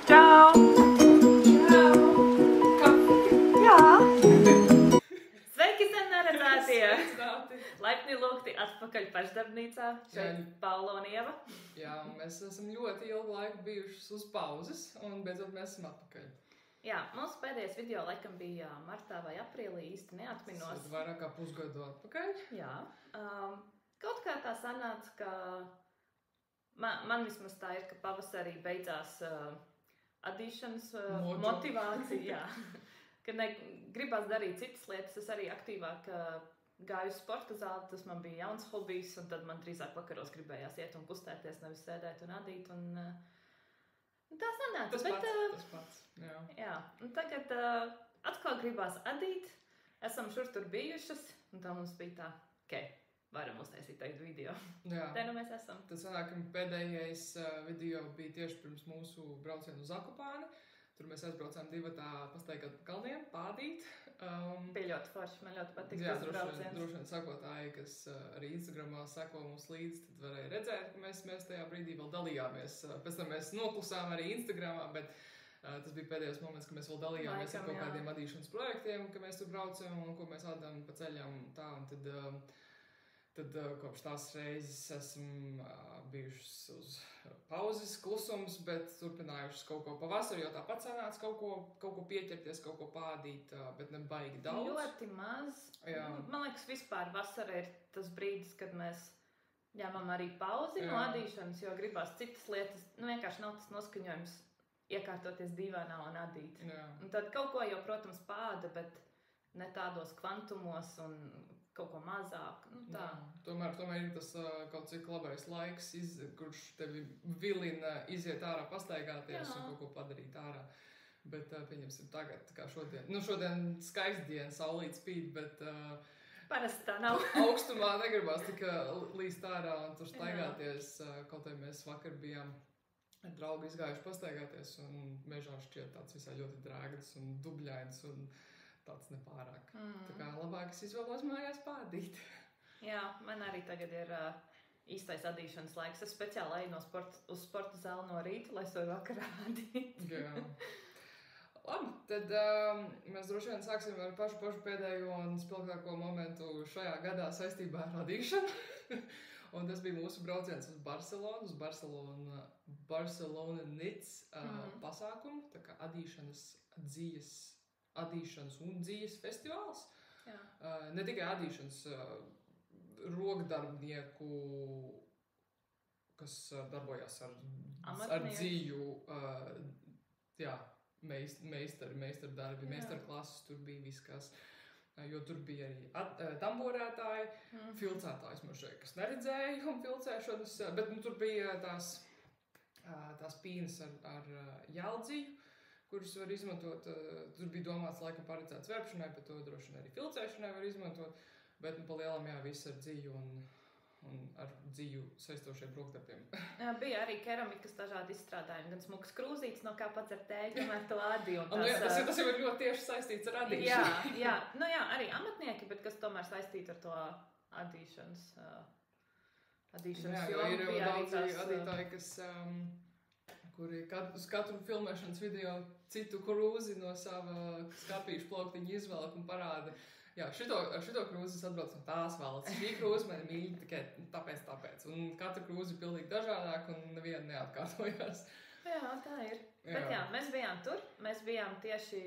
Čau! Čau! Jā! Sveiki, sen neredzētie! Sveicināti! Laipni lūgti atpakaļ pašdarbnīcā. Šeit Paula un Ieva. Jā, un mēs esam ļoti ilgu laiku bijušas uz pauzes, un beidzot mēs esam atpakaļ. Jā, mūsu pēdējais video laikam bija martā vai aprīlī, īsti neatminos. Tas vairāk kā pusgadu atpakaļ. Jā. Kaut kā tā sanāca, ka man vismaz tā ir, ka pavasarī beidzās adīšanas motivācija. Jā. Kad gribās darīt citas lietas, es arī aktīvāk gāju uz sporta zāli, tas man bija jauns hobijs, un tad man drīzāk vakaros gribējās iet un kustēties, nevis sēdēt un adīt. Un tā sanāca. Tas pats. Jā. Un tagad atkal gribās adīt, esam šur tur bijušas, un tā mums bija tā, varam uztaisīt tagad video. Jā. Te nu mēs esam. Tad sanāk, ka pēdējais video bija tieši pirms mūsu braucienu uz Zakopāni. Tur mēs aizbraucām divatā pastaigāt pa kalniem, pādīt. Bija ļoti forši, man ļoti patīk Jā, tas brauciens. droši vien sakotāji, kas arī Instagramā seko mums līdzi, tad varēja redzēt, ka mēs tajā brīdī vēl dalījāmies. Pēc tam mēs noklusām arī Instagramā, bet tas bija pēdējais moments, ka mēs vēl dalījāmies ar kaut kādiem adīšanas projektiem, ka mēs tur braucam un ko mēs adām pa ceļam un tā. Un tad kopš tās reizes esam bijušas uz pauzes, klusums, bet turpinājušas kaut ko pavasarī, jo tāpat sanāca kaut ko pieķerties, kaut ko pādīt, bet ne baigi daudz. Ļoti maz. Jā. Man liekas, vispār vasara ir tas brīdis, kad mēs ņemam arī pauzi no adīšanas, jo gribās citas lietas. Vienkārši nav tas noskaņojums iekārtoties dīvainā un adīt. Jā. Un tad kaut ko jau, protams, pāda, bet ne tādos kvantumos un kaut ko mazāk. Tā. Tomēr ir tas kaut cik labais laiks, kurš tevi vilina iziet ārā, pastaigāties un kaut ko padarīt ārā. Bet pieņemsim tagad, kā šodien. Šodien skaists diena, saulīt spīd, bet parasti tā nav. Augstumā negribās tik līst ārā un tur staigāties. Kaut arī mēs vakar bijām ar draugu izgājuši pastaigāties un mežā šķiet tāds visai ļoti drēgns un dubļains un tāds nepārāk. Tā kā labāk es izvēlos mājās pādīt. Jā, man arī tagad ir īstais adīšanas laiks. Es speciāli eju uz sporta zāli no rīta, lai es varu vakarā adīt. Jā. Labi, tad mēs droši vien sāksim ar pašu pēdējo un spilgtāko momentu šajā gadā saistībā ar adīšanu. Un tas bija mūsu brauciens uz Barcelonu, Barcelona Nits pasākumu, tā kā adīšanas un dzīves festivāls. Jā. Ne tikai adīšanas, rokdarbnieku, kas darbojās ar dzīju, meistardarbi, meistarklases, tur bija viss kas. Jo tur bija arī tamborētāji, filcētājs mažai, kas neredzēja un filcēšanas, bet tur bija tās pīnas ar jēldziju, kurus var izmantot. Tur bija domāts laikam paredzēts verpšanai, bet to droši vien arī filcēšanai var izmantot. Bet pa lielam viss ar dziju un ar dziju saistošiem rokdarbiem. Bija arī keramikas dažādi izstrādājumi, gan smuks krūzītes, no kā padzert tēju, kamēr to adīju. Tas jau ir ļoti tieši saistīts ar adīšanu. Jā, arī amatnieki, bet kas tomēr saistīti ar to adīšanas jomu. Ir daudzi adītāji, kuri uz katru filmēšanas video citu krūzi no sava skapīšu plauktiņa izvelk un parāda. Jā, šito krūzi es atbraucu no tās valsts. Šī krūze man ir mīļa tikai tāpēc. Un katra krūze ir pilnīgi dažādāk un neviena neatkārtojās. Jā, tā ir. Bet mēs bijām tur. Mēs bijām tieši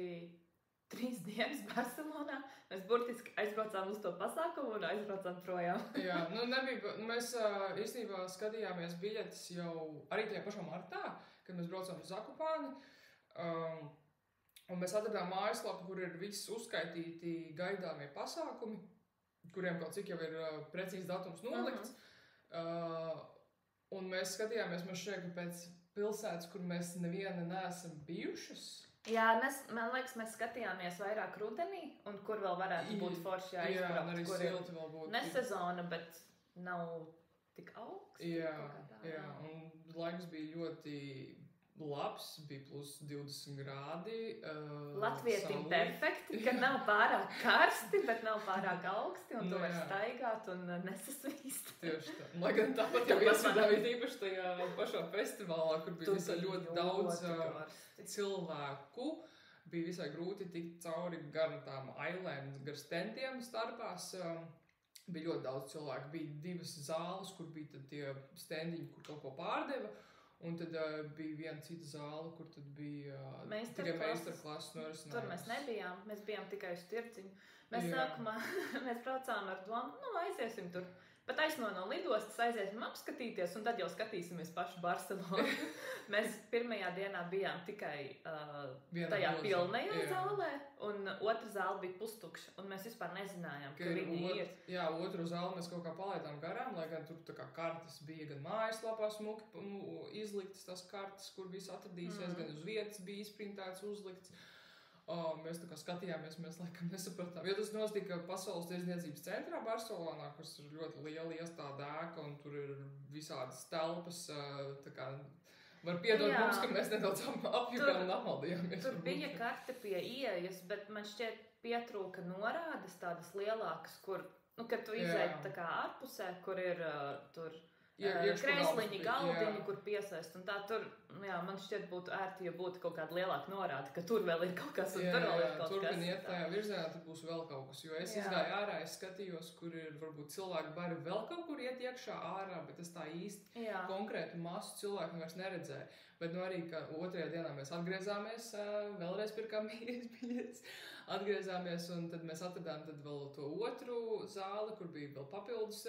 3 dienas Barcelonā. Mēs burtiski aizbraucām uz to pasākumu un aizbraucām projām. Jā, mēs īstenībā skatījāmies biļetes jau arī tajā pašā martā, kad mēs braucām uz Zakopāni. Un mēs atradām mājaslapu, kur ir viss uzskaitīti gaidāmie pasākumi, kuriem kaut cik jau ir precīzi datums nolikts. Un mēs skatījāmies, man šķiet, ka pēc pilsētas, kur mēs neviena neesam bijušas. Jā, man liekas, mēs skatījāmies vairāk rudenī, un kur vēl varētu būt forši aizbraukt. Jā, arī silti vēl būtu. Ne sezona, bet nav tik augsts. Jā, un laiks bija ļoti labs, bija plus 20 grādi. Latvietim perfekti, ka nav pārāk karsti, bet nav pārāk augsti, un tu vari staigāt un nesasvīst. Tieši tā. Lai gan tāpat jau iesvedāja īpaši tajā pašā festivālā, kur bija visai ļoti daudz cilvēku. Bija visai grūti tikt cauri gar tām ailēm, gar stendiem starpās. Bija ļoti daudz cilvēku. Bija 2 zāles, kur bija tad tie stendiņi, kur kaut ko pārdeva. Un tad bija viena cita zāle, kur tad bija tikai meistarklases norisinājums. Tur mēs nebijām, mēs bijām tikai uz tirdziņu. Mēs sākumā, mēs braucām ar domu, aiziesim tur. Bet no lidostas aiziesim apskatīties, un tad jau skatīsimies pašu Barcelonu. Mēs pirmajā dienā bijām tikai tajā pilnajā zālē, un otra zāle bija pustukša, un mēs vispār nezinājām, ka viņi ir. Jā, otru zāli mēs kaut kā palaidām garām, lai gan tur tā kā kartes bija gan mājaslapā smuki izliktas tās kartes, kur bija atradīsies, gan uz vietas bija izprintēts, uzlikts. Mēs tā kā skatījāmies, mēs laikam nesapratām. Jo tas notika Pasaules tirzniecības centrā Barcelonā, kas ir ļoti liela iestāde ēka, un tur ir visādas telpas, tā kā var piedot mums, ka mēs nedaudz apjukām un apmaldījāmies. Tur bija karte pie ieejas, bet man šķiet pietrūka norādes tādas lielākas, kur, kad tu izēji tā kā ārpusē, kur ir tur krēsliņi, galdiņi, kur piesaist, un tā tur, man šķiet būtu ērti, ja būtu kaut kāda lielāka norāde, ka tur vēl ir kaut kas, un tur vēl ir kaut kas. Turpin iet tajā virzienā, tad būs vēl kaut kas, jo es izgāju ārā, es skatījos, kur ir varbūt cilvēki bari vēl kaut kur iet iekšā ārā, bet es tā īsti konkrētu masu cilvēku vairs neredzēju. Bet arī, ka otrajā dienā mēs atgriezāmies, vēlreiz pirkām biļetes, atgriezāmies, un tad mēs atradām tad vēl to otru zāli, kur bija vēl papildus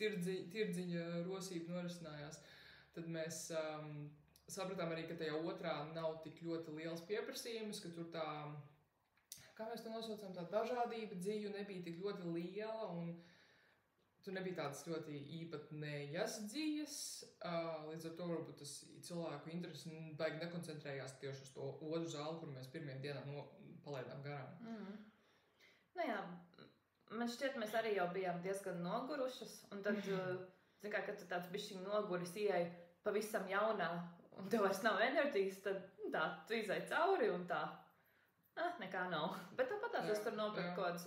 tirdziņa rosība norisinājās. Tad mēs sapratām arī, ka tajā otrā nav tik ļoti liels pieprasījums, ka tur tā, kā mēs to nosaucam, tā dažādība dzīvu nebija tik ļoti liela, un tur nebija tādas ļoti īpatnējas dzīves, līdz ar to varbūt tas cilvēku interesi baigi nekoncentrējās tieši uz to otru zāli, kur mēs pirmajā dienā palaidām garām. Man šķiet, mēs arī jau bijām diezgan nogurušas, un tad, kad tu tāds bišķiņ noguris ieej pavisam jaunā, un tev vairs nav enerģijas, tad tā, tu izēj cauri, un tā, nekā nav. Bet tāpatās es tur nopirku kaut kāds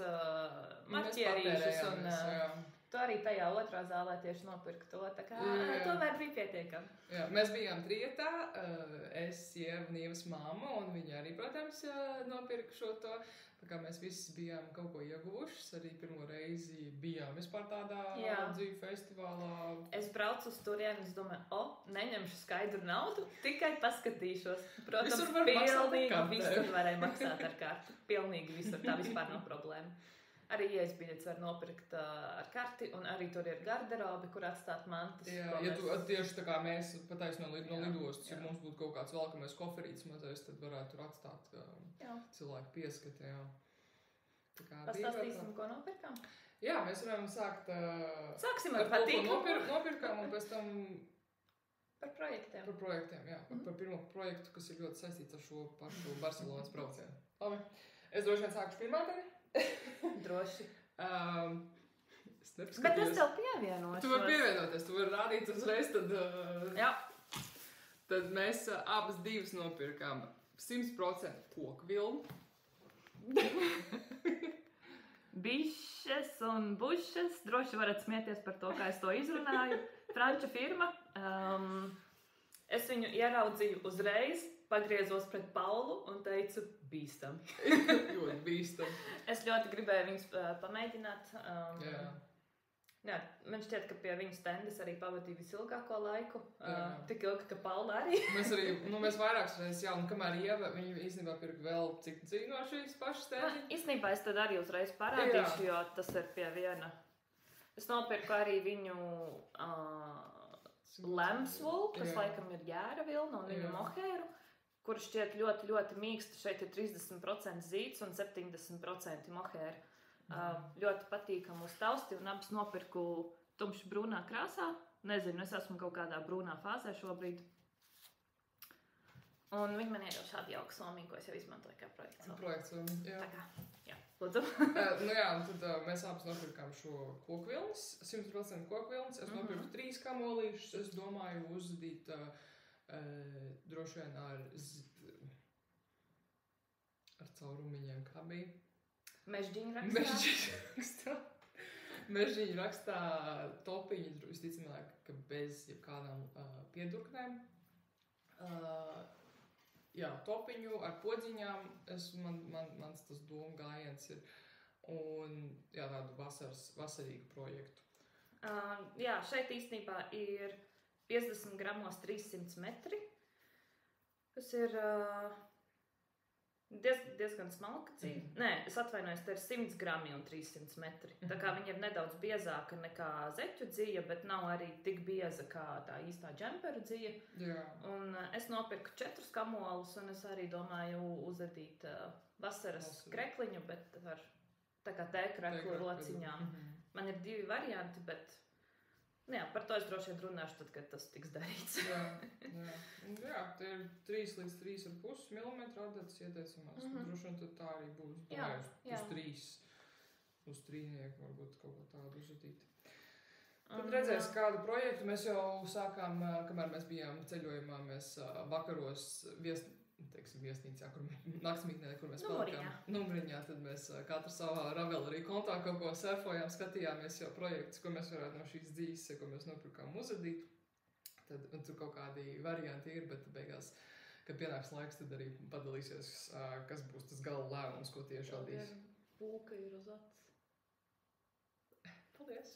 marķierīšus, un tu arī tajā otrā zālē tieši nopirku to, tā kā tomēr bija pietiekami. Jā, mēs bijām trietā, es, Ieva un Ievas māma, un viņa arī, protams, nopirka šo to. Tā kā mēs visi bijām kaut ko ieguvušas, arī pirmo reizi bijām vispār tādā dzīvu festivālā. Es braucu uz turieni, es domāju, neņemšu skaidru naudu, tikai paskatīšos. Protams, pilnīgi visur varēja maksāt ar karti. Pilnīgi visur, tā vispār nav problēma. Arī ieejas biļetes var nopirkt ar karti, un arī tur ir garderobi, kur atstāt mantas. Jā, ja tu tieši tā kā mēs patais no lidostas, ja mums būtu kaut kāds velkamais koferītis mazais, tad varētu tur atstāt cilvēku pieskati, Pastāstīsim, ko nopirkām? Jā, mēs varam sākt Sāksim ar patīkamu. Nopirkām un pēc tam par projektiem. Par projektiem, jā. Par pirmo projektu, kas ir ļoti saistīts ar šo pašu Barcelonas braucienu. Labi, es droši vien sākušu pirmā dienu. Droši. Es nepaskatījos. Bet es tev pievienošos. Tu vari pievienoties, tu vari rādīt uzreiz, tad mēs abas divas nopirkām 100% koku vilnu. Bišes un bušes, droši varat smieties par to, kā es to izrunāju. Franču firma. Es viņu ieraudzīju uzreiz, pagriezos pret Paulu un teicu, bīstam. Ļoti bīstam. Es ļoti gribēju viņus pamēģināt. Jā, man šķiet, ka pie viņu stendes arī pavadīja visilgāko laiku. Tik ilgi, ka Paula arī. Mēs vairākas reizes, un kamēr Ieva, viņa īstenībā pirka vēl cik dzīvi no šīs pašas stendi. Īstenībā es tad arī uzreiz parādīšu, jo tas ir pie viena. Es nopirku arī viņu lemsvulu, kas laikam ir jēra vilna, un viņu mohēru, kur šķiet ļoti, ļoti mīksta. Šeit ir 30% zīts un 70% mohēra. Ļoti patīkam uz tausti, un abas nopirku tumši brūnā krāsā. Nezinu, es esmu kaut kādā brūnā fāzē šobrīd. Un viņi man iedod šādu jauku somiju, ko es jau izmantoju kā projektu. Jā. Tā kā, lūdzu. Un tad mēs abas nopirkām šo kokvilnis, 100% kokvilnis. Es nopirku 3 kamolīšus, es domāju uzdīt droši vien ar caurumiņiem, kā bija. Mežģīņu rakstā topiņi, visticamāk, ka bez jebkādām piedurknēm. Jā, topiņu ar podziņām, mans tas doma gājiens ir, un jā, tādu vasarīgu projektu. Jā, šeit īstenībā ir 50 gramos 300 metri, kas ir diezgan smalka dzīve. Nē, es atvainojos, te ir 100 grami un 300 metri. Tā kā viņa ir nedaudz biezāka nekā zeķu dzīve, bet nav arī tik bieza kā tā īstā džemperu dzīve. Jā. Un es nopirku 4 kamolus, un es arī domāju uzadīt vasaras krekliņu, bet ar tā kā tēkreklu rociņām. Man ir 2 varianti, bet jā, par to es droši vien runāšu tad, kad tas tiks darīts. Jā, tie ir 3 līdz 3,5 mm adatas ieteicamās. Droši vien tad tā arī būs. Uz trīnieku varbūt kaut ko tādu uzadīt. Tad redzēs kādu projektu. Mēs jau sākām, kamēr mēs bijām ceļojumā, mēs vakaros viesnīcā, naktsmītnē, kur mēs palikām Numbriņā, tad mēs katru savā Ravelry kontā kaut ko surfojām, skatījāmies jau projektus, ko mēs varētu no šīs dzīves, ko mēs nopirkām uzadīt. Tad tur kaut kādi varianti ir, bet beigās, kad pienāks laiks, tad arī padalīsies, kas būs tas gala lēmums, ko tieši vadīs. Pūka ir uz acis. Paldies!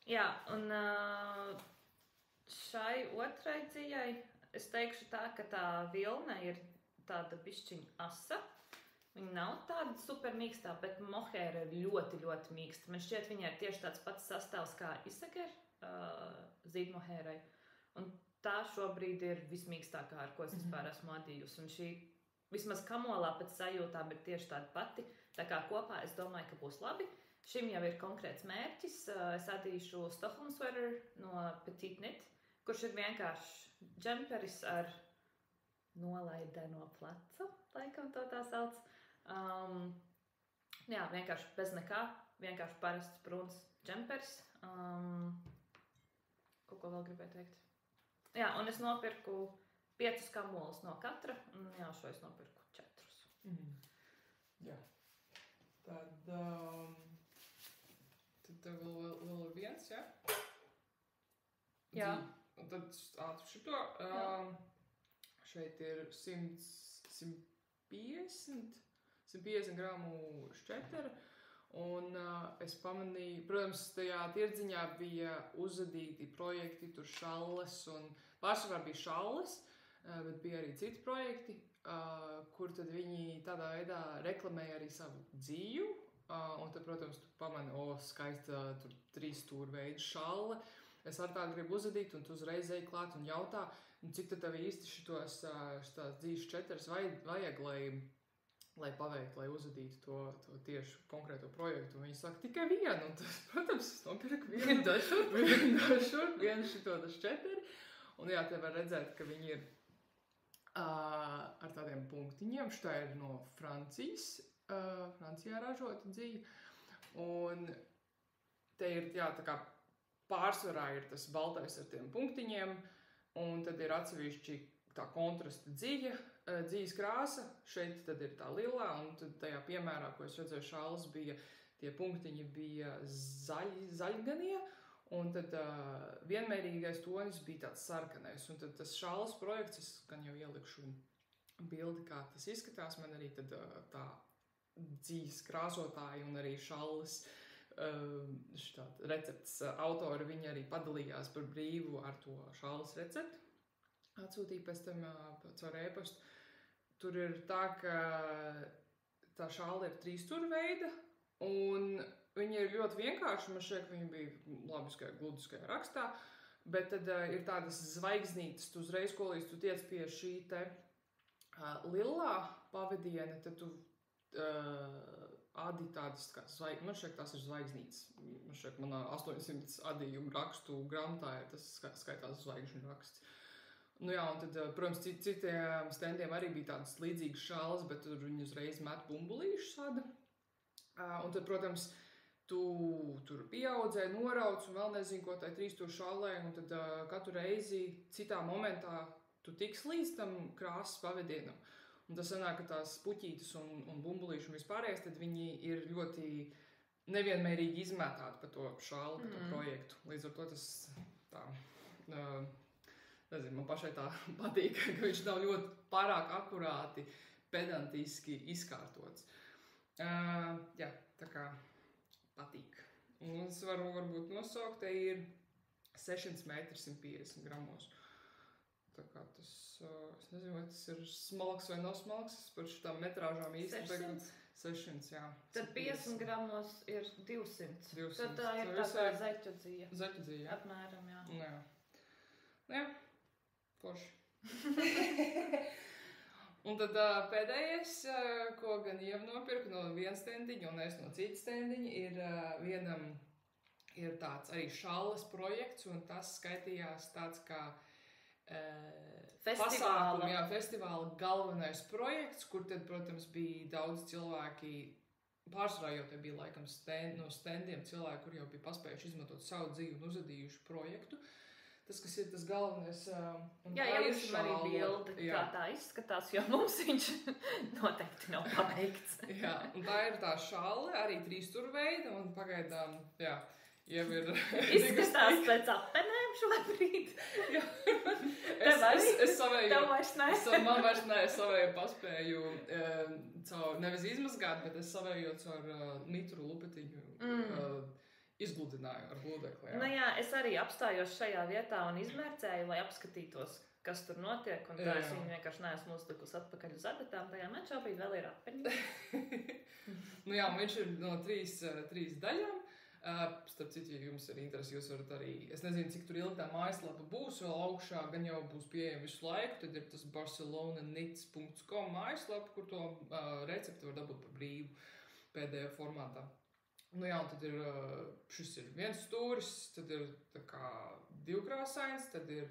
Jā, un šai otrai dzīvai es teikšu tā, ka tā vilna ir tāda bišķiņa asa. Viņa nav tāda super mīkstā, bet mohēra ir ļoti, ļoti mīksta. Man šķiet, viņai ir tieši tāds pats sastāvs kā Isager zīdmohērai. Un tā šobrīd ir vismīkstākā, ar ko es vispār esmu adījusi. Un šī vismaz kamolā pēc sajūtām ir tieši tāda pati. Tā kā kopā es domāju, ka būs labi. Šim jau ir konkrēts mērķis. Es adīšu Stockholm sweater no Petit Knit, kurš ir vienkārši džemperis ar nolaideno plecu, laikam to tā sauc. Jā, vienkārši bez nekā, vienkārši parasts pruns džemperis. Ko vēl gribēju teikt? Jā, un es nopirku 5 kamolus no katra, un jā, šo es nopirku 4. Jā. Tad vēl ir viens, jā? Jā. Un tad šito, šeit ir 150 gramu šķetera, un es pamanīju, protams, tajā tirdziņā bija uzadīti projekti, tur šalles, un pārsvarā bija šalles, bet bija arī citi projekti, kur tad viņi tādā veidā reklamēja arī savu dzīvu, un tad, protams, tu pamani, skaista tur 3 stūra veida šalle. Es ar tā gribu uzadīt, un tu uzreiz ej klāt un jautā, cik tad tev īsti šitās dzīves šķeteras vajag, lai paveiktu, lai uzadītu to tieši konkrēto projektu. Un viņi saka, tikai vienu, un tas, protams, es nopirku vienu šito šķeteri. Un jā, te var redzēt, ka viņi ir ar tādiem punktiņiem. Šitā ir no Francijas, Francijā ražota dzīve. Un te ir, jā, tā kā pārsvarā ir tas baltais ar tiem punktiņiem, un tad ir atsevišķi tā kontrasta dzīves krāsa. Šeit tad ir tā lilā, un tad tajā piemērā, ko es redzēju, šāls bija, tie punktiņi bija zaļganie, un tad vienmērīgais tonis bija tāds sarkanais. Un tad tas šāls projekts, es gan jau ielikšu bildi, kā tas izskatās, man arī tad tā dzīves krāsotāji un arī šāls receptes autori, viņi arī padalījās par brīvu ar to šālas recepti. Atsūtīja pēc tam caur e-pastu. Tur ir tā, ka tā šāla ir 3 stūra veida, un viņi ir ļoti vienkārši. Man šķiet, ka viņi bija labiskajā, gludiskajā rakstā, bet tad ir tādas zvaigznītes, tu uzreiz, ko līdz tu tiec pie šī te lilā pavadiena, tad tu adi tādas kā zvaigznītes, man šķiet, tās ir zvaigznītes. Man šķiet, manā 800 adījumu rakstu grāmatā ir tas skaitās zvaigžņu raksts. Nu jā, un tad, protams, citiem stendiem arī bija tādas līdzīgas šālas, bet tur viņi uzreiz met bumbulīšus ada. Un tad, protams, tu tur pieaudzē, norauc un vēl nezinu, ko tai 3000 šallē, un tad katru reizi citā momentā tu tiks līdz tam krāsas pavadienam. Un tas sanāk, ka tās puķītes un bumbulīši un vispārējais, tad viņi ir ļoti nevienmērīgi izmētāti pa to šālu, pa to projektu. Līdz ar to tas tā, nezinu, man pašai tā patīk, ka viņš nav ļoti pārāk akurāti, pedantiski izkārtots. Jā, tā kā patīk. Un es varu varbūt nosaukt, te ir 600 metri 150 gramos. Tā kā tas, es nezinu, vai tas ir smalks vai nav smalks, es par šitām metrāžām īsti 600, jā. Tad 50 gramos ir 200. Tad tā ir tā kā zeķu dzīja. Zeķu dzīja, jā. Apmēram, jā. Jā. Jā, forši. Un tad pēdējais, ko gan Ieva nopirka no viena stendiņa un es no citas stendiņa, vienam ir tāds arī šalles projekts, un tas skaitījās tāds kā festivāla galvenais projekts, kur tad, protams, bija daudz cilvēki, pārsvarā jau te bija laikam no stendiem cilvēki, kur jau bija paspējuši izmantot savu dzīvi un uzadījuši projektu. Tas, kas ir tas galvenais. Jā, ieliksim arī bildi, kā tā izskatās, jo mums viņš noteikti nav paveikts. Jā, un tā ir tā šalle, arī 3 stūrveida, un pagaidām, jā, jau ir... Izskatās pēc apenēm šobrīd. Jā. Es savēju... Tev vairs ne? Man vairs ne, es savēju paspēju nevis izmazgāt, bet es savēju caur mitru lupetiņu izgludināju ar gludekli. Nu jā, es arī apstājos šajā vietā un izmērcēju, lai apskatītos, kas tur notiek, un tā es viņu vienkārši neesmu uzlikus atpakaļ uz adatām, tajā man šobrīd vēl ir apeņi. Nu jā, viņš ir no 3 daļām. Starp citu, ja jums ir interesi, jūs varat arī, es nezinu, cik tur ilgi tā mājaslapa būs, vēl augšā gan jau būs pieejama visu laiku, tad ir tas barcelonanits.com mājaslapa, kur to recepti var dabūt par brīvu PDF formātā. Nu jā, un tad ir, šis ir viens stūris, tad ir tā kā divkrāsains, tad ir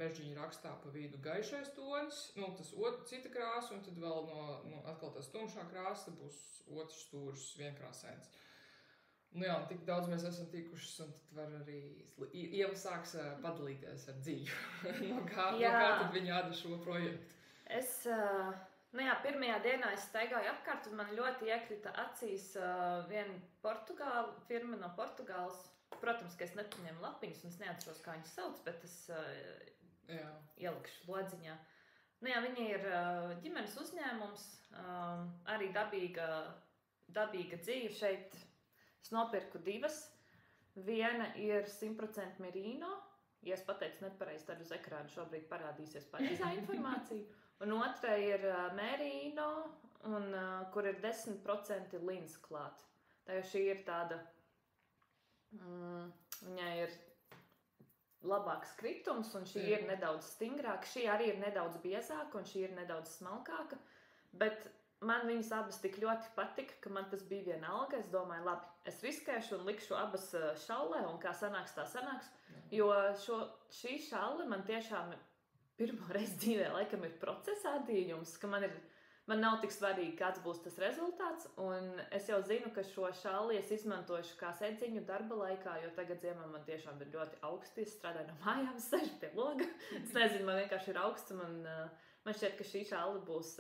mežģiņa rakstā pa vidu gaišais tonis, nu tas cita krāsa, un tad vēl no atkal tas tumšā krāsa būs otrs stūris vienkrāsains. Nu jā, tik daudz mēs esam tikušas, un tad var arī Ieva sāks padalīties ar dzīvi. no kā tad viņa āda šo projektu? Nu jā, pirmajā dienā es staigāju apkārt, un man ļoti iekrita acīs viena firma no Portugāles. Protams, ka es nepaņēmu lapiņus, un es neatceros, kā viņas sauc, bet es ielikšu lodziņā. Nu jā, viņi ir ģimenes uzņēmums, arī dabīga dzīve šeit. Es nopirku 2. Viena ir 100% merino. Ja es pateicu nepareizi, tad uz ekrāna šobrīd parādīsies pareizā informācija. Un otra ir merino, un kur ir 10% lins klāt. Tā jau šī ir tāda, viņai ir labāks kritums, un šī ir nedaudz stingrāka. Šī arī ir nedaudz biezāka, un šī ir nedaudz smalkāka. Bet man viņas abas tik ļoti patika, ka man tas bija vienalga. Es domāju, labi, es riskēšu un likšu abas šallē, un kā sanāks, tā sanāks. Jo šī šalle man tiešām pirmo reizi dzīvē laikam ir procesa atdījums, ka man nav tik svarīgi, kāds būs tas rezultāts. Un es jau zinu, ka šo šalli es izmantošu kā sedziņu darba laikā, jo tagad ziemā man tiešām ir ļoti augsti. Es strādāju no mājām, sežu pie loga. Es nezinu, man vienkārši ir augsts, un man šķiet, ka šī šalle būs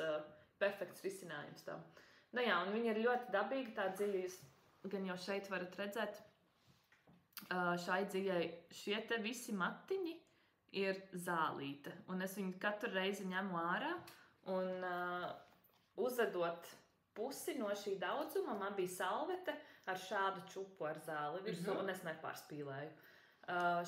perfekts risinājums tam. Nu jā, un viņa ir ļoti dabīga, tā dzīve, jūs gan jau šeit varat redzēt. Šai dzīvei šie te visi matiņi ir zālīte, un es viņu katru reizi ņemu ārā, un uzvedot pusi no šī daudzuma, man bija salvete ar šādu čupu ar zāli virsū, un es nepārspīlēju.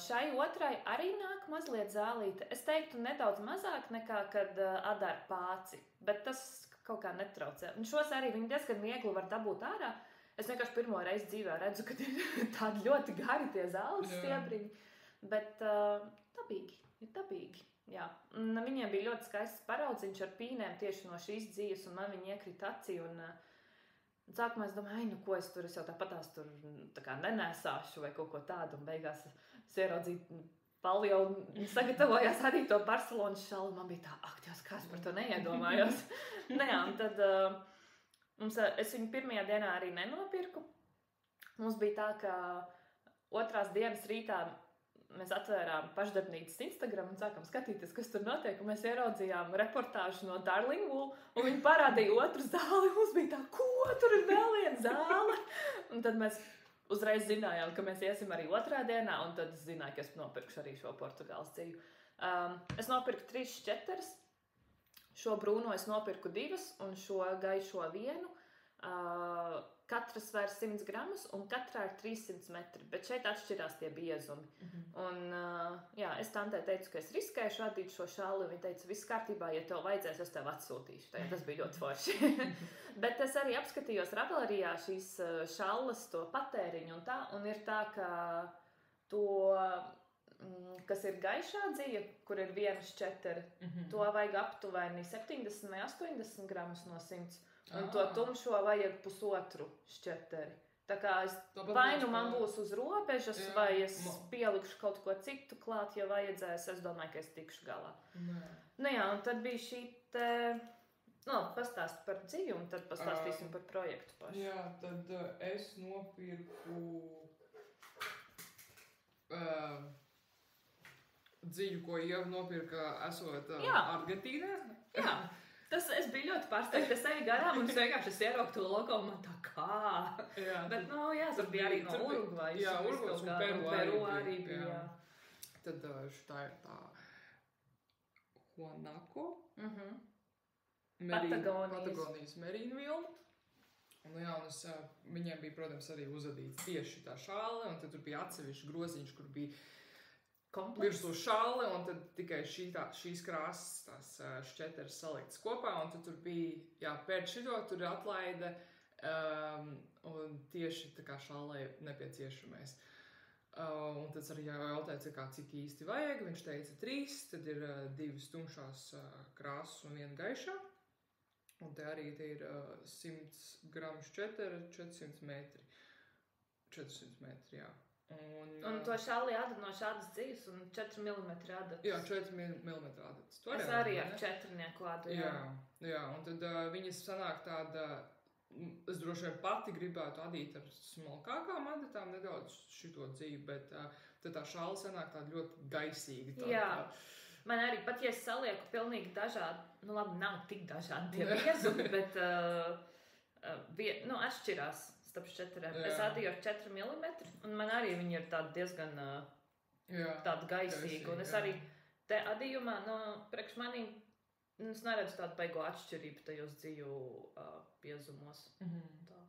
Šai otrai arī nāk mazliet zālīte. Es teiktu nedaudz mazāk nekā, kad adara pāci, bet tas kaut kā netraucē. Un šos arī viņi diezgan viegli var dabūt ārā. Es vienkārši pirmo reizi dzīvē redzu, ka ir tādi ļoti gari tie zāles stiebriņi, bet ir dabīgi. Jā. Un viņiem bija ļoti skaists paraudziņš ar pīnēm tieši no šīs dzīves, un man viņi iekrita acī, un sākumā es domāju, ko es jau tāpatās tur tā kā nenēsāšu vai kaut ko tādu, un beigās es ieraudzīju Palli jau sagatavojās arī to Barcelonas šalli, man bija tā, ak, Dievs, kā es par to neiedomājos. Jā, un tad es viņu pirmajā dienā arī nenopirku, Mums bija tā, ka otrās dienas rītā mēs atvērām pašdarbnīcas Instagram un sākām skatīties, kas tur notiek. Un mēs ieraudzījām reportāžu no Darlingwood, un viņi parādīja otru zāli. Mums bija tā, ko tur ir vēl viena zāle? Un tad mēs uzreiz zinājām, ka mēs iesim arī otrā dienā, un tad es zināju, ka es nopirkšu arī šo Portugāles dzīvi. Es nopirku 3 šķeteres. Šo brūno es nopirku 2 un šo gaišo 1. Katras svēr 100 gramus un katrā ir 300 metri, bet šeit atšķirās tie biezumi. Un, jā, es tantē teicu, ka es riskēšu adīt šo šalli, un viņa teica, viss kārtībā, ja tev vajadzēs, es tev atsūtīšu. Tas bija ļoti forši. Bet es arī apskatījos Ravelerijā šīs šallas, to patēriņu un tā, un ir tā, ka to, kas ir gaišā dzija, kur ir 1 šķetere, to vajag aptuveni 70 vai 80 gramus no 100. Un to tumšo vajag 1,5 šķeteri. Tā kā vai nu man būs uz robežas, vai es pielikšu kaut ko citu klāt, ja vajadzēs. Es domāju, ka es tikšu galā. Nu jā, un tad bija šī te... pastāst par dzīvi, un tad pastāstīsim par projektu pašu. Jā, tad es nopirku dzīvi, ko Ieva nopirka esot Argentīnā. Jā. Es biju ļoti pārsteigta, es eju garām un es vienkārši ieraugu to logo un man tā kā. Jā, bet, tur bija arī no Urugvajas. Jā, Urugvajas un Peru arī bija. Jā. Tad šitā ir tā Huanaco. Patagonijas merīnu vilna. Un jā, un viņiem bija, protams, arī uzadīts tieši tā šāle, un tad tur bija atsevišķi groziņš, kur bija virsū šāle, un tad tikai šīs krāsas, tās šķeteres saliktas kopā, un tad tur bija, pēc šito tur atlaide, un tieši tā kā šālei nepieciešamais. Un tad arī jautāja, cik īsti vajag, viņš teica 3, tad ir 2 tumšās krāsas un 1 gaišā, un te arī te ir 100 gramu šķetere, 400 metri, jā. Un to šāli ādat no šādas dzīves un 4 mm ādat. Jā, 4 mm ādat. Es arī ar 4 ādu. Jā, un tad viņas sanāk tāda, es droši vien pati gribētu adīt ar smalkākām adatām nedaudz šito dzīvi, bet tad tā šāli sanāk tāda ļoti gaisīga. Jā, man arī pat, ja es salieku pilnīgi dažādi, labi, nav tik dažādi tie biezumi, bet atšķirās. Es adīju ar 4 mm, un man arī viņi ir tādi diezgan tādi gaisīgi. Un es arī te adījumā, priekš manī, es neredzu tādu baigo atšķirību tajos dzīvu biezumos. Tā.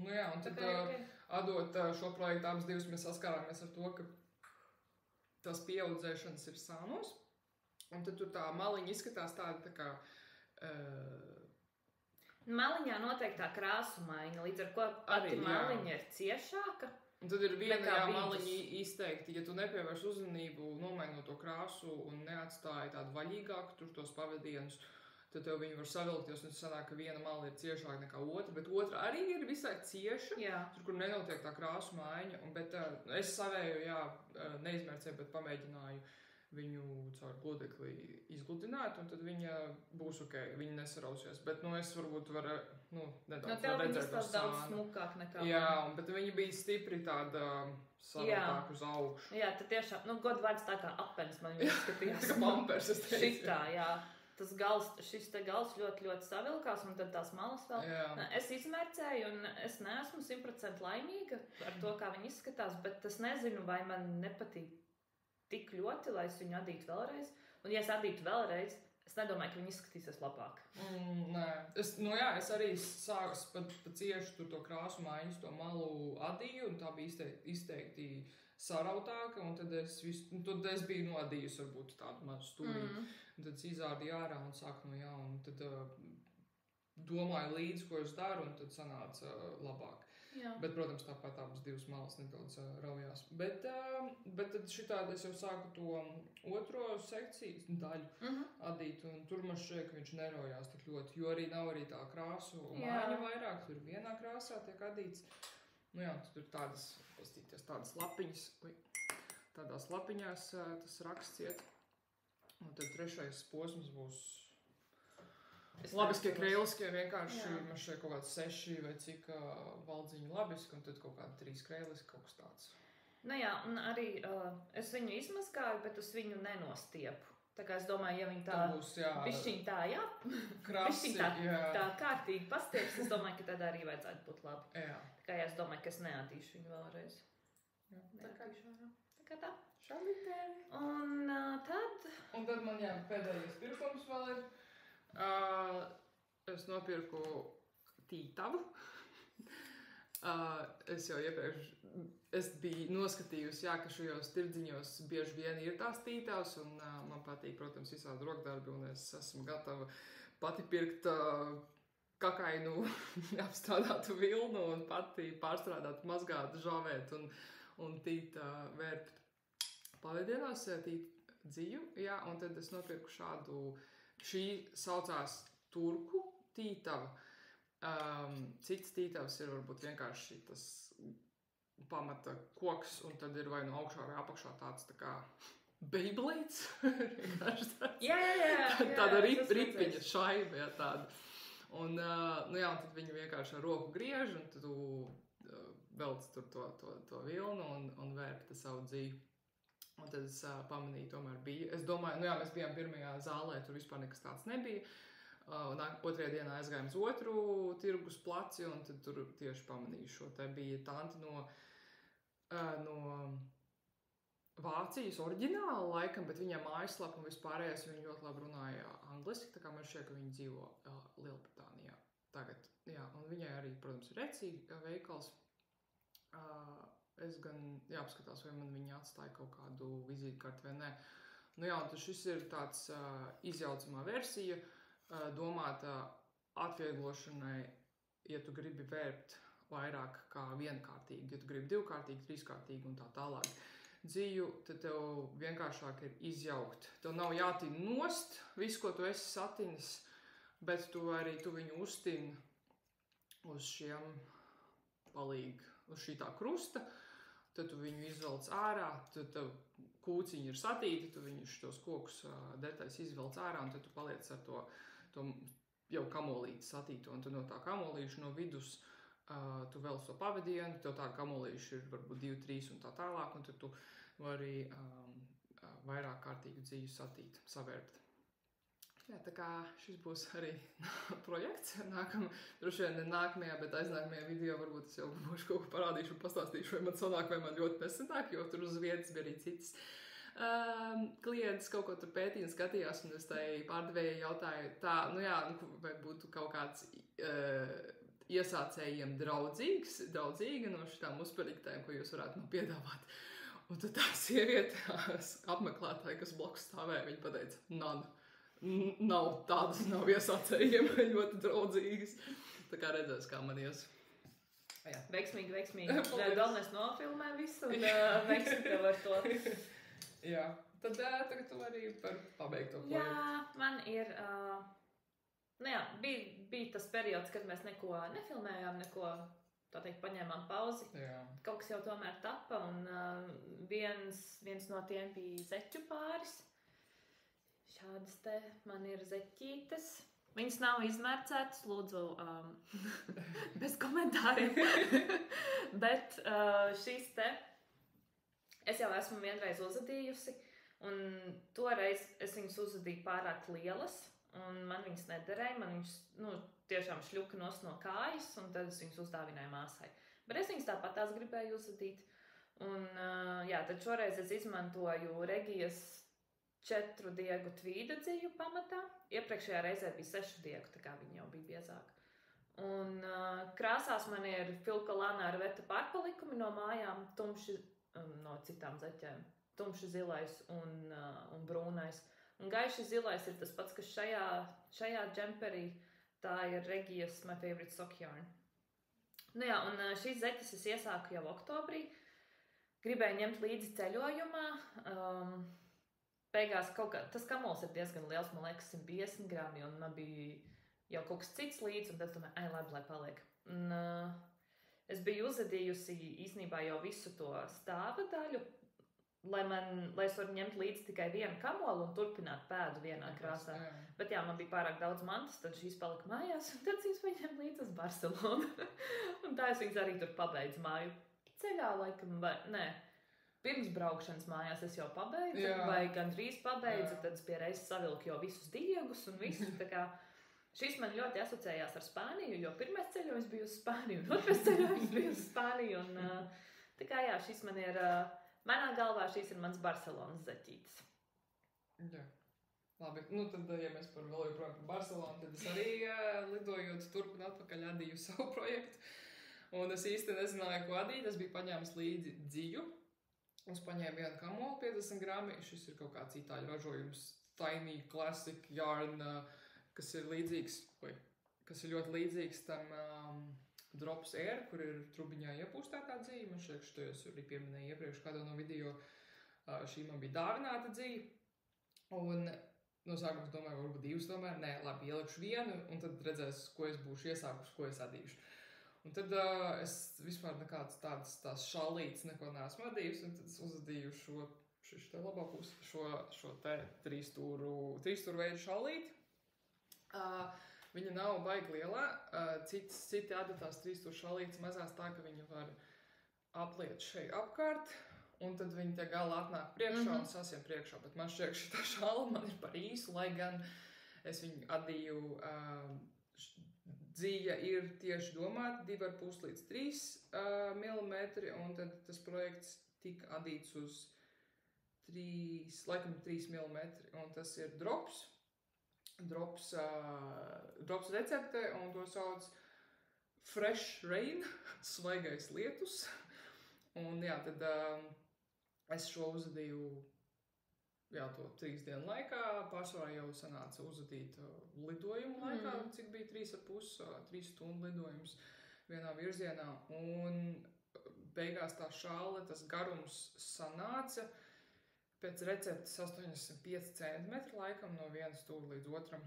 Nu jā, un tad adot šo projektu abas divas, mēs saskārāmies ar to, ka tās pieaudzēšanas ir sānos, un tad tur tā maliņa izskatās tāda tā kā... Maliņā noteikti tā krāsu maiņa, līdz ar ko pati maliņa ir ciešāka. Un tad ir viena maliņa izteikti, ja tu nepievērš uzmanību nomainot to krāsu un neatstāji tādu vaļīgāku tur tos pavadienus, tad tev viņi var savilkties un sanāk, ka viena mala ir ciešāka nekā otra, bet otra arī ir visai cieša, tur, kur nenotiek tā krāsu maiņa. Bet es savēju, neizmērcēju, bet pamēģināju viņu caur gludekli izgludināt, un tad viņa būs ok, viņa nesarausies. Bet, es varbūt varu, nedaudz redzēt uz sānu. Daudz smukāk nekā. Jā, bet viņa bija stipri tāda saviltāk uz augšu. Jā, tad tiešām, godu vārds tā kā apens man viņa izskatījās. Tā kā pampers, es teicu. Šitā, jā. Šis te gals ļoti, ļoti savilkās, un tad tās malas vēl. Es izmērcēju, un es neesmu 100% laimīga ar to, kā viņa izskatās, bet es nezinu, vai man nepatīk tik ļoti, lai es viņu adītu vēlreiz. Un ja es adītu vēlreiz, es nedomāju, ka viņi izskatīsies labāk. Nē. Es arī sāku pat cieši tur to krāsu maiņas, to malu adīju, un tā bija izteikti sarautāka, un tad es biju noadījusi varbūt tādu mazu stūrīti. Un tad es izādīju ārā un sāku no jauna. Un tad domāju līdzi, ko es daru, un tad sanāca labāk. Jā. Bet, protams, tāpat abas divas malas nedaudz raujās. Bet tad šitādi es jau sāku to otro sekcijas daļu adīt, un tur man šķiet, ka viņš neraujās tik ļoti, jo arī nav arī tā krāsu maiņa vairāk, tur vienā krāsā tiek adīts. Tur tādas lapiņas, tādās lapiņās tas raksts iet. Un tad trešais posms būs Labiskie, krēliskie vienkārši man šeit kaut kāds 6 vai cik valdziņu labiski, un tad kaut kādi 3 krēliski, kaut kas tāds. Nu jā, un arī es viņu izmazgāju, bet uz viņu nenostiepu. Tā kā es domāju, ja viņi tā būs, bišķiņ tā, krasi, tā kārtīgi pastieps, es domāju, ka tad arī vajadzētu būt labi. Jā. Tā kā es domāju, ka es neadīšu viņu vēlreiz. Jā. Tā kā tā. Šalitēri. Un tad... Un tad man pēdējais pirkums vēl ir. Es nopirku tītavu. Es jau iepriekš biju noskatījusi, ka šajos tirdziņos bieži vien ir tās tītavas, un man patīk, protams, visādi rokdarbi, un es esmu gatava pati pirkt kakainu apstrādātu vilnu, un pati pārstrādāt, mazgāt, žāvēt un tīt vērpt pavadienās, tīt dziju, un tad es nopirku šādu, šī saucās turku tītava. Cits tītavs ir varbūt vienkārši tas pamata koks, un tad ir vai no augšā vai apakšā tāds tā kā Beyblades. Tāda ripiņa šaiba, tāda. Un tad viņi vienkārši ar roku griež, un tu velc tur to vilnu un vērpta savu dzīvi. Un tad es pamanīju, tomēr bija. Es domāju, mēs bijām pirmajā zālē, tur vispār nekas tāds nebija. Otrajā dienā aizgājām uz otru tirgus placi, un tad tur tieši pamanīju šo. Te bija tanti no Vācijas oriģināla laikam, bet viņiem mājaslapa un vispārējais viņi ļoti labi runāja angliski, tā kā man šķiet, ka viņi dzīvo Lielbritānijā tagad. Jā, un viņai arī, protams, ir Etsy veikals. Es gan jāapskatās, vai man viņi atstāja kaut kādu vizītkarti vai nē. Un tad šis ir tāds izjaucamā versija, domāta atvieglošanai, ja tu gribi vērpt vairāk kā vienkārtīgi, ja tu gribi divkārtīgi, trīskārtīgi un tā tālāk dzīju, tad tev vienkāršāk ir izjaukt. Tev nav jātīn nost visu, ko tu esi satinis, bet tu viņu uztin uz šiem uz šitā krusta, tad tu viņu izvelc ārā, tad tev kūciņi ir satīti, tu viņu šitos kokus detaļas izvelc ārā, un tad tu paliec ar to jau kamolīti satīto, un tu no tā kamolīša no vidus tu velc to pavadienu, tev tā kamolīša ir varbūt 2, 3 un tā tālāk, un tad tu vari vairāk kārtīgu dzīvi satīt, savērpt. Jā, tā kā šis būs arī projekts, droši vien ne nākamajā, bet aiznākamajā video varbūt es jau būšu kaut ko parādīšu un pastāstīšu, vai man sanāk, vai man ļoti nesanāk, jo tur uz vietas bija arī citas klients kaut ko tur pētīja un skatījās, un es tai pārdevējai jautāju, vai būtu kaut kāds iesācējiem draudzīga no šitām uzpeliktēm, ko jūs varētu man piedāvāt. Un tad tā sieviete, apmeklētāja, kas blakus stāvēja, viņa pateica, nav tādas, nav iesācējiem ļoti draudzīgas. Tā kā redzēs, kā man ies. Jā, veiksmīgi. Galvenais nofilmē visu un veiksmi tev ar to. Jā, tad tagad tu arī par pabeigto projektu. Jā, man ir, bija tas periods, kad mēs neko nefilmējām, neko, tā teikt, paņēmām pauzi. Jā. Kaut kas jau tomēr tapa, un viens no tiem bija zeķu pāris. Šādas te man ir zeķītes. Viņas nav izmērcētas, lūdzu, bez komentāriem. Bet šīs te es jau esmu vienreiz uzadījusi, un toreiz es viņas uzadīju pārāk lielas, un man viņas nederēja, man viņas, tiešām šļuka no kājas, un tad es viņas uzdāvināju māsai. Bet es viņas tāpat tās gribēju uzadīt, un tad šoreiz es izmantoju Regijas 4 diegu tvīda dziju pamatā. Iepriekšējā reizē bija 6 diegu, tā kā viņa jau bija biezāka. Un krāsās man ir Filka Lana ar veta pārpalikumi no mājām, tumši, no citām zeķēm. Tumši zilais un brūnais. Un gaiši zilais ir tas pats, kas šajā džemperī, tā ir Regijas My Favorite Sock Yarn. Un šīs zeķes es iesāku jau oktobrī. Gribēju ņemt līdzi ceļojumā. Beigās tas kamols ir diezgan liels, man liekas, 150 grami, un man bija jau kaut kas cits līdzi, un tad domāju, labi, lai paliek. Un es biju uzadījusi īstenībā jau visu to stāva daļu, lai es varu ņemt līdzi tikai vienu kamolu un turpināt pēdu vienā krāsā. Bet jā, man bija pārāk daudz mantas, tad šīs palika mājās, un tad es paņēmu līdzi uz Barcelonu. Un tā es viņas arī tur pabeidzu māju ceļā, laikam, pirms braukšanas mājās es jau pabeidzu, vai gandrīz pabeidzu, tad es pie reizes savilku jau visus diegus un visus, tā kā šis man ļoti asociējās ar Spāniju, jo pirmais ceļojums bija uz Spāniju, un otrais ceļojums bija uz Spāniju, un tā kā jā, šis man ir, manā galvā šis ir mans Barcelonas zaķītis. Jā. Labi, nu tad, ja mēs vēl joprojām par Barcelonu, tad es arī lidojot turp un atpakaļ adīju savu projektu, un es īsti nezināju, ko adīt, es biju paņēmis līdzi dziju, es paņēmu vienu kamolu 50 grami, šis ir kaut kāds itāļu ražojums, Tiny Classic Yarn, kas ir ļoti līdzīgs tam Drops Air, kur ir trubiņā iepūstētā dzija. Man šķiet, ka es arī pieminēju iepriekš kādā no video, šī man bija dāvināta dzija. Un no sākuma es domāju, varbūt divas tomēr. Nē, labi, ielikšu vienu, un tad redzēs, ko es būšu iesākuši, ko es adīšu. Un tad es vispār nekādas tās šallītes neko neesmu adījusi, un tad es uzadīju šis te labā pusi, šo te trīsstūru veidu šallīti. Viņa nav baigi lielā, citi ada tās trīsstūru šallītes mazās tā, ka viņi var apliet šeit apkārt, un tad viņi tie gala atnāk priekšā un sasiem priekšā, bet man šķiet, ka šitā šalla man ir par īsu, lai gan es viņu adīju, dzija ir tieši domāta 2,5 līdz 3 mm, un tad tas projekts tika adīts uz 3 mm, un tas ir drops recepte, un to sauc Fresh Rain, svaigais lietus. Un jā, tad es šo uzadīju, to 3 dienu laikā, pārsvarā jau sanāca uzadīt lidojumu laikā, cik bija 3,5 stundu lidojums vienā virzienā, un beigās tā šāle, tas garums sanāca pēc receptes 85 cm laikam no viena stūra līdz otram,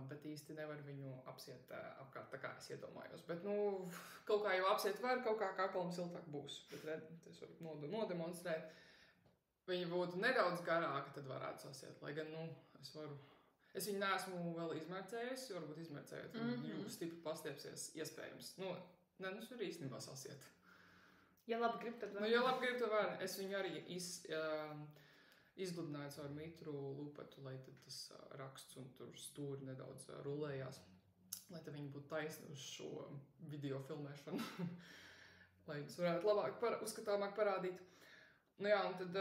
bet īsti nevar viņu apsiet apkārt, tā kā es iedomājos. Bet, kaut kā jau apsiet var, kaut kā kaklam siltāk būs, bet es varu nodemonstrēt. Viņa būtu nedaudz garāka, tad varētu sasiet, lai gan, es viņu neesmu vēl izmērcējusi, varbūt izmērcējot, viņa stipri pastiepsies, iespējams. Tas var īstenībā sasiet. Ja labi grib, tad var. Ja labi grib, tad var. Es viņu arī izgludināju caur mitru lupetu, lai tad tas raksts un tur stūri nedaudz rulējās, lai tad viņi būtu taisni uz šo video filmēšanu, lai viņus varētu labāk, uzskatāmāk parādīt. Un tad,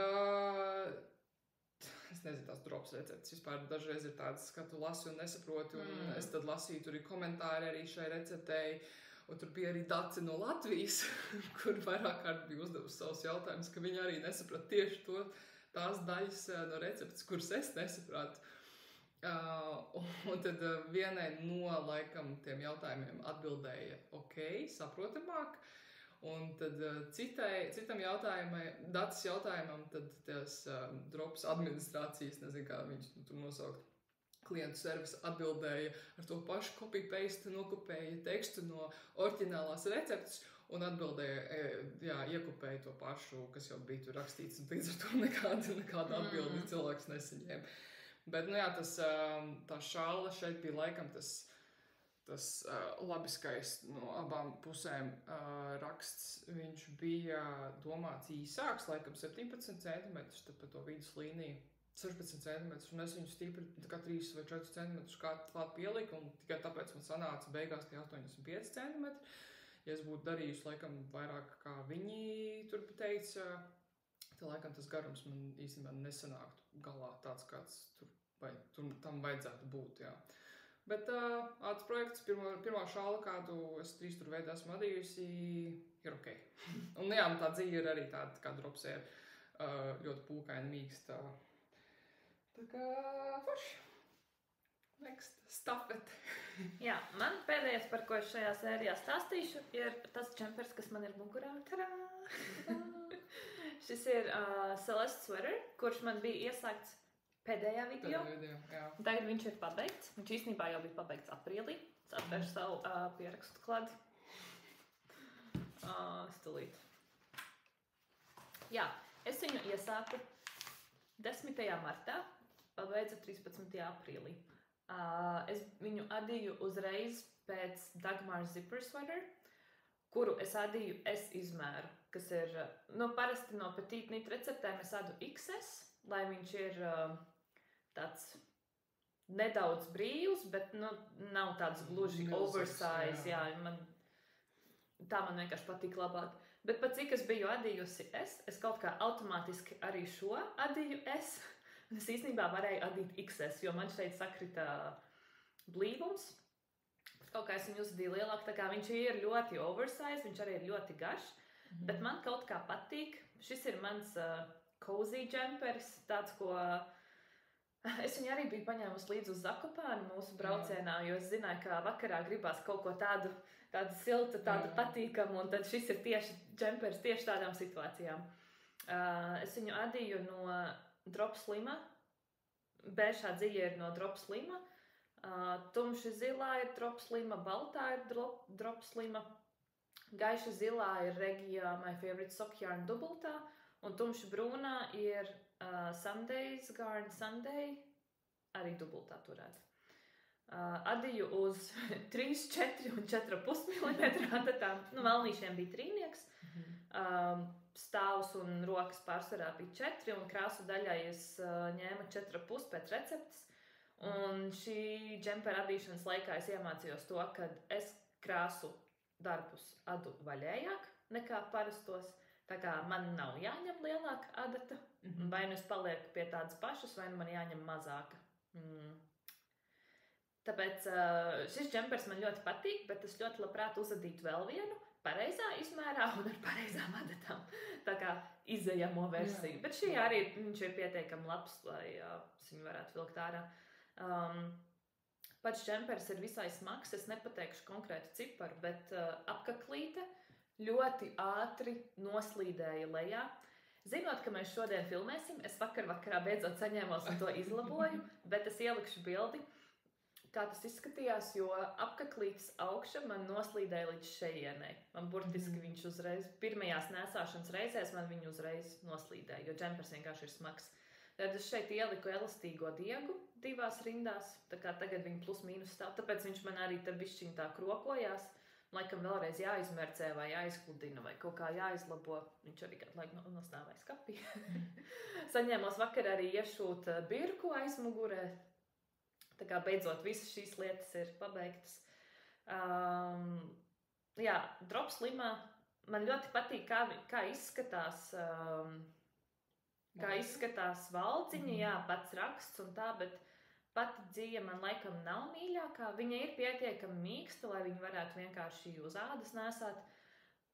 es nezinu, tās drops receptes vispār dažreiz ir tādas, ka tu lasi un nesaproti, un es tad lasīju, tur ir komentāri arī šai receptei, un tur bija arī Dace no Latvijas, kur vairāk kārt bija uzdevusi savus jautājumus, ka viņi arī nesaprat tieši tās daļas no receptes, kuras es nesapratu. Un tad vienai no laikam tiem jautājumiem atbildēja ok, saprotamāk, un tad citam Daces jautājumam, tad tās drops administrācijas, nezinu kā viņus tur nosaukt, klientu servis atbildēja ar to pašu copy-paste, nokopēja tekstu no oriģinālās receptes un atbildēja, iekopēja to pašu, kas jau bija tur rakstīts, un līdz ar to nekāda atbildi cilvēks nesaņēma. Bet, tā šāla šeit bija laikam tas labiskais no abām pusēm raksts. Viņš bija domāts īsāks, laikam 17 cm, tad pa to vidus līniju 16 cm, un es viņu stipri kā 3 vai 4 cm klāt pieliku, un tikai tāpēc man sanāca beigās tie 85 cm. Ja es būtu darījusi laikam vairāk kā viņi tur teica, tad laikam tas garums man īstenībā nesanāktu galā tāds, kāds tam vajadzētu būt, jā. Bet ātrs projekts, pirmā šāla, kādu es 3 tur veidā esmu adījusi, ir ok. Un tā dzīve ir arī tāda, kā drops ir ļoti pūkaina, mīksta. Tā kā forši. Next, stafet. Jā, man pēdējais, par ko es šajā sērijā stāstīšu, ir tas džempers, kas man ir mugurā. Šis ir Celeste Sweater, kurš man bija iesākts pēdējā video. Tagad viņš ir pabeigts. Viņš īstenībā jau bija pabeigts aprīlī. Es atvēršu savu pierakstu kladi. Stulīt. Jā, Es viņu iesāku 10. martā, pabeidzu 13. aprīlī. Es viņu adīju uzreiz pēc Dagmar Zipper Sweater, kuru es adīju S izmēru, kas ir, parasti no Petite Knit receptēm es adu XS, lai viņš ir tāds nedaudz brīvs, bet, nav tāds gluži oversize, jā, tā man vienkārši patīk labāk. Bet pat cik es biju adījusi es kaut kā automātiski arī šo adīju S. Es īstenībā varēju adīt XS, jo man šeit sakrita blīvums. Kaut kā es viņu uzadīju lielāk, tā kā viņš ir ļoti oversize, viņš arī ir ļoti garš. Bet man kaut kā patīk. Šis ir mans cozy džemperis, tāds, ko... Es viņu arī biju paņēmusi līdzi uz Zakopāni mūsu braucienā, jo es zināju, ka vakarā gribās kaut ko tādu siltu, tādu patīkamu, un tad šis ir tieši džemperis tieši tādām situācijām. Es viņu adīju no Drop Slima, bēšā dziļa ir no Drop Slima, tumši zilā ir Drop Slima, baltā ir Drop Slima, gaiša zilā ir Regija My Favorite Sock Yarn dubultā, un tumši brūnā ir Sunday's Garn Sunday, arī dubultā turēt. Adīju uz 3, 4 un 4,5 mm adatām. Melnīšiem bija trīnieks. Stāvs un rokas pārsvarā bija 4, un krāsu daļai es ņēmu 4,5 pēc receptes. Un šī džempera adīšanas laikā es iemācījos to, ka es krāsu darbus adu vaļējāk nekā parastos. Tā kā man nav jāņem lielāka adata, vai nu es palieku pie tādas pašas, vai nu man jāņem mazāka. Tāpēc šis džempers man ļoti patīk, bet es ļoti labprāt uzadītu vēl vienu pareizā izmērā un ar pareizām adatām. Tā kā izejamo versiju. Bet šī arī viņš ir pietiekami labs, lai es viņu varētu vilkt ārā. Pats džempers ir visai smags, es nepateikšu konkrētu ciparu, bet apkaklīte ļoti ātri noslīdēja lejā. Zinot, ka mēs šodien filmēsim, es vakarā beidzot saņēmos un to izlaboju, bet es ielikšu bildi, kā tas izskatījās, jo apkaklītes augša man noslīdēja līdz šejienei. Man burtiski viņš uzreiz, pirmajās nēsāšanas reizēs man viņu uzreiz noslīdēja, jo džempers vienkārši ir smags. Tad es šeit ieliku elastīgo diegu 2 rindās, tā kā tagad viņi plus mīnus stāv, tāpēc viņš man arī te bišķiņ tā krokojās. Laikam vēlreiz jāizmercē vai jāizkludina vai kaut kā jāizlabo. Viņš arī kādu laiku nostāvēja skapī. Saņēmos vakar arī iešūt birku aizmugurē. Tā kā beidzot visas šīs lietas ir pabeigtas. Jā, Drop Slimā man ļoti patīk, kā izskatās valdziņa, jā, pats raksts un tā, bet pati dzīja man laikam nav mīļākā. Viņa ir pietiekami mīksta, lai viņa varētu vienkārši uz ādas nēsāt,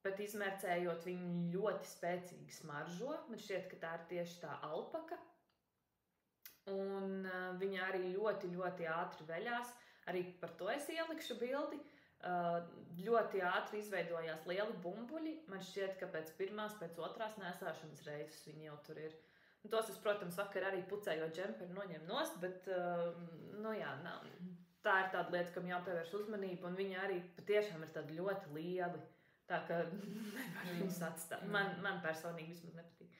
bet izmērcējot viņu ļoti spēcīgi smaržo. Man šķiet, ka tā ir tieši tā alpaka. Un viņa arī ļoti, ļoti ātri veļās. Arī par to es ielikšu bildi. Ļoti ātri izveidojās lieli bumbuļi. Man šķiet, ka pēc pirmās, pēc otrās nēsāšanas reizes viņi jau tur ir. Un tos es, protams, vakar arī pucējot džemperi noņem nost, bet, jā, tā ir tāda lieta, kam jāpievērš uzmanība, un viņi arī patiešām ir tādi ļoti lieli, tā ka nevar viņus atstāt. Man personīgi vismaz nepatīk.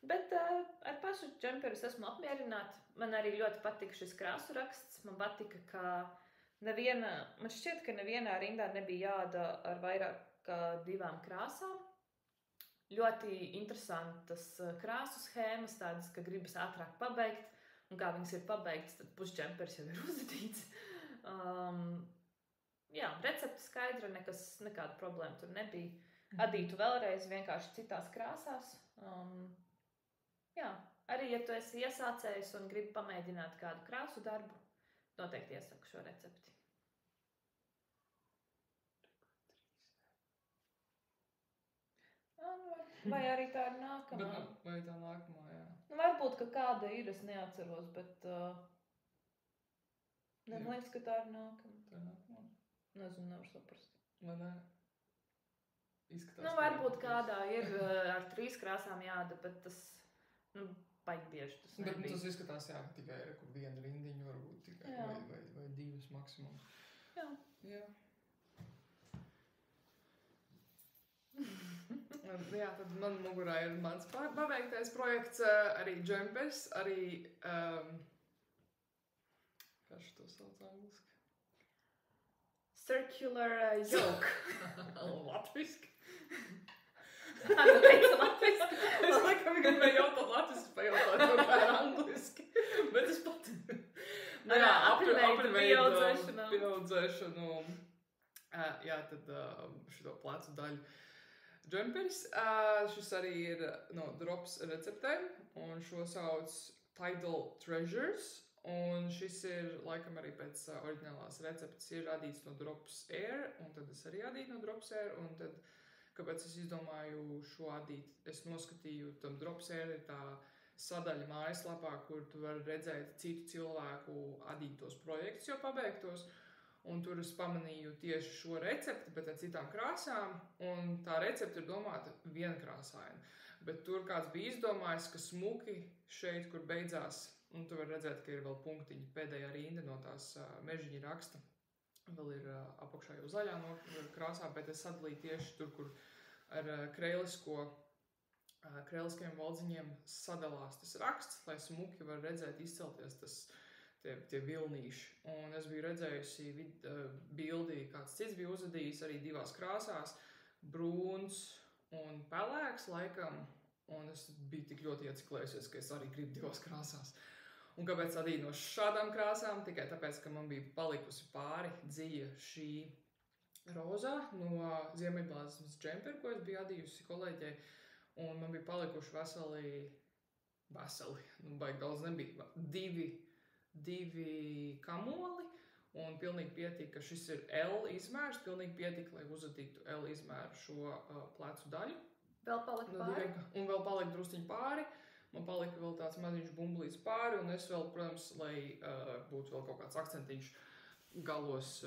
Bet ar pašu džemperus esmu apmierināta. Man arī ļoti patika šis krāsu raksts. Man patika, ka man šķiet, ka nevienā rindā nebija jāda ar vairāk kā 2 krāsām. Ļoti interesantas krāsu schēmas, tādas, ka gribas ātrāk pabeigt, un kā viņas ir pabeigtas, tad pusdžempers jau ir uzadīts. Jā, recepte skaidra, nekāda problēma tur nebija. Adītu vēlreiz vienkārši citās krāsās. Jā, arī, ja tu esi iesācējis un gribi pamēģināt kādu krāsu darbu, noteikti iesaku šo recepti. Vai arī tā ir nākamā? Vai tā nākamā, jā. Varbūt, ka kāda ir, es neatceros, bet man liekas, ka tā ir nākamā. Tā ir nākamā? Nezinu, nevar saprast. Vai ne? Izskatās. Varbūt kādā ir ar 3 krāsām jāda, bet tas, baigi bieži tas nebija. Bet tas izskatās, jā, tikai ir kur 1 rindiņu varbūt tikai, vai 2 maksimums. Jā. Jā. Jā, tad man mugurā ir mans paveiktais projekts, arī džempers, arī, kā šo sauc angliski? Circular yoke. Latviski. Kāda teica latviski? Es laikam gribēju jautāt latviski, pajautāt to kā angliski, bet es pat... Jā, aprinēju. Jā, tad šito plecu daļu. Džemperis, šis arī ir no Drops receptēm, un šo sauc Tidal Treasures, un šis ir, laikam arī pēc oriģinālās receptes, ir radīts no Drops Air, un tad es arī adīju no Drops Air, un tad, kāpēc es izdomāju šo adīt, es noskatīju, tam Drops Air ir tā sadaļa mājaslapā, kur tu vari redzēt citu cilvēku adītos projektus jau pabeigtos, un tur es pamanīju tieši šo recepti, bet ar citām krāsām, un tā recepte ir domāta vienkrāsaina. Bet tur kāds bija izdomājis, ka smuki šeit, kur beidzās, un tu vari redzēt, ka ir vēl punktiņi, pēdējā rinda no tās mežiņa raksta, vēl ir apakšā jau zaļā no krāsā, bet es sadalīju tieši tur, kur ar krēliskajiem valdziņiem sadalās tas raksts, lai smuki var redzēt izcelties tie vilnīši. Un es biju redzējusi bildi, kāds cits bija uzadījis arī divās krāsās, brūns un pelēks laikam, un es biju tik ļoti ieciklējusies, ka es arī gribu divās krāsās. Un kāpēc adīju no šādām krāsām? Tikai tāpēc, ka man bija palikusi pāri dziļa šī rozā no Ziemeļblāzmas džemperi, ko es biju adījusi kolēģei, un man bija palikuši veseli, nu baigi daudz nebija, divi kamoli, un pilnīgi pietika, ka šis ir L izmērs, pilnīgi pietika, lai uzadītu L izmēru šo plecu daļu. Vēl palika pāri? Un vēl palika drusciņi pāri, man palika vēl tāds maziņš bumblīts pāri, un es vēl, protams, lai būtu vēl kaut kāds akcentiņš galos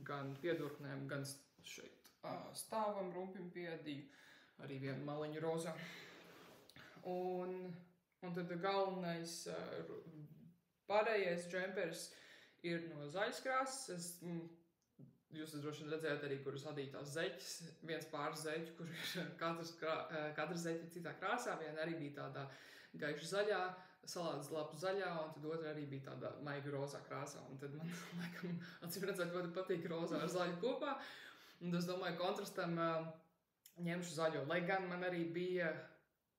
gan piedurknēm, gan šeit stāvam rumpim piedīju, arī vienu maliņu rozā. Un tad galvenais pārējais džempers ir no zaļas krāsas. Jūs droši vien redzējāt arī, kur es adīju tās zeķes, viens pāris zeķu, kur ir katra zeķa citā krāsā, viena arī bija tādā gaiša zaļā, salātas lapu zaļā, un tad otra arī bija tādā maiga rozā krāsā, un tad man, laikam, acīm redzēt, ļoti patīk rozā ar zaļu kopā, un es domāju, kontrastam ņemšu zaļo, lai gan man arī bija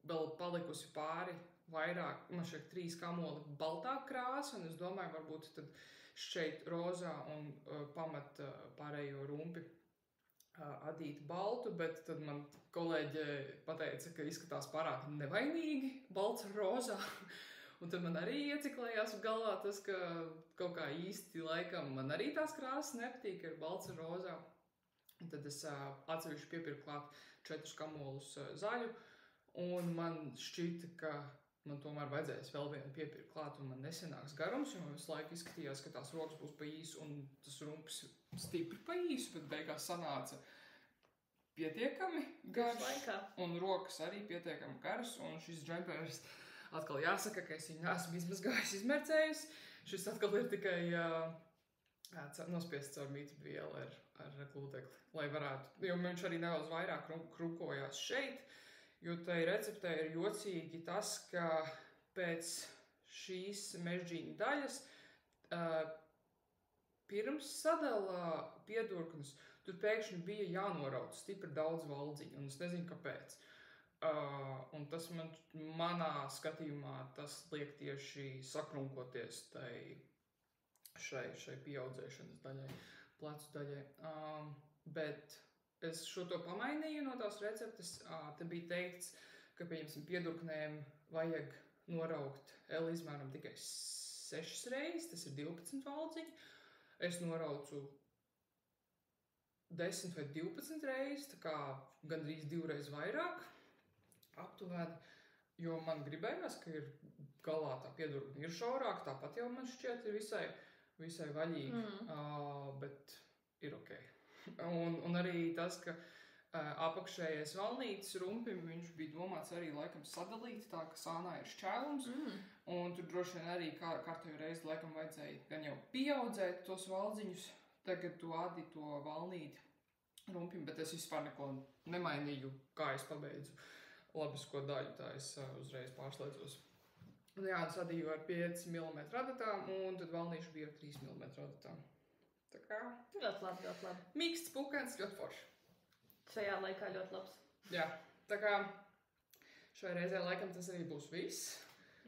vēl palikusi pāri vairāk, man šeit 3 kamoli baltā krāsa, un es domāju, varbūt tad šeit rozā un pamat pārējo rumpi adīt baltu, bet tad man kolēģe pateica, ka izskatās pārāk nevainīgi balts ar rozā, un tad man arī ieciklējās galvā tas, ka kaut kā īsti laikam man arī tās krāsas nepatīk, ir balts ar rozā, un tad es atsevišķi piepirku klāt 4 kamolus zaļu, un man šķita, ka man tomēr vajadzēs vēl vienu piepirkt klāt, un man nesenāks garums, jo man visu laiku izskatījās, ka tās rokas būs pa īsu, un tas rumpis stipri pa īsu, bet beigās sanāca pietiekami garš, un rokas arī pietiekami garas, un šis džempers atkal jāsaka, ka es viņu neesmu izmazgājis, izmercējis. Šis atkal ir tikai nospiests caur mītu vielu ar glūtekli, lai varētu, jo viņš arī nedaudz vairāk krukojās šeit, jo tai receptē ir jocīgi tas, ka pēc šīs mežģīņa daļas pirms sadalā piedurknes tur pēkšņi bija jānorauc stipri daudz valdziņu, un es nezinu, kāpēc. Un tas manā skatījumā tas liek tieši sakrunkoties šai pieaudzēšanas daļai, plecu daļai. Bet es šo to pamainīju no tās receptes. Te bija teikts, ka, pieņemsim, piedurknēm vajag noraukt L izmēram tikai 6 reizes, tas ir 12 valdziņi. Es noraucu 10 vai 12 reizes, tā kā gandrīz 2 reizes vairāk aptuveni, jo man gribējās, ka ir galā tā piedurkne ir šaurāk, tāpat jau man šķiet ir visai vaļīgi, bet ir ok. Un arī tas, ka apakšējais valnītes rumpim, viņš bija domāts arī laikam sadalīt, tā ka sānā ir šķēlums, un tur droši vien arī kārtējo reizi laikam vajadzēja gan jau pieaudzēt tos valdziņus, tagad tu adi to valnīti rumpim, bet es vispār neko nemainīju, kā es pabeidzu labisko daļu, tā es uzreiz pārslēdzos. Jā, sadīju ar 5 mm adatām, un tad valnīšu bija ar 3 mm adatām. Tā kā... Ļoti labi, ļoti labi. Miksts pūkens, ļoti forši. Šajā laikā ļoti labs. Jā, tā kā šai reizē laikam tas arī būs viss.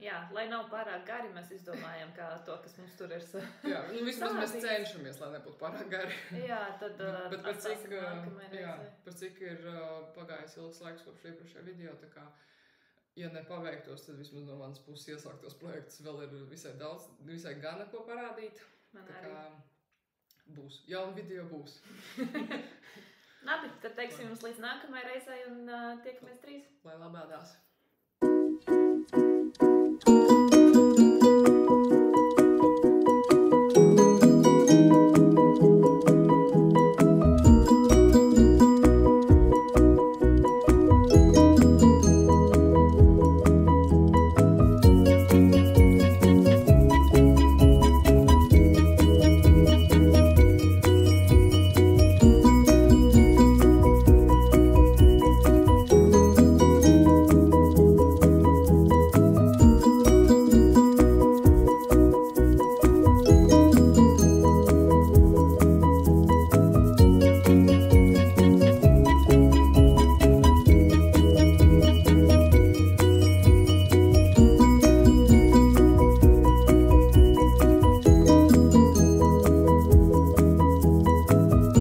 Jā, lai nav pārāk gari, mēs izdomājam, kā to, kas mums tur ir. Jā, nu vismaz mēs cenšamies, lai nebūtu pārāk gari. Jā, tad bet par cik ir pagājis ilgs laiks kopš iepriekšējā video, tā kā, ja nepaveiktos, tad vismaz no manas puses iesāktos projektus vēl ir visai daudz, visai gana ko parādīt. Man tā arī. Kā būs, jauna video būs. Labi, tad teiksim jums līdz nākamajai reizei un tiekamies drīz. Lai labādās.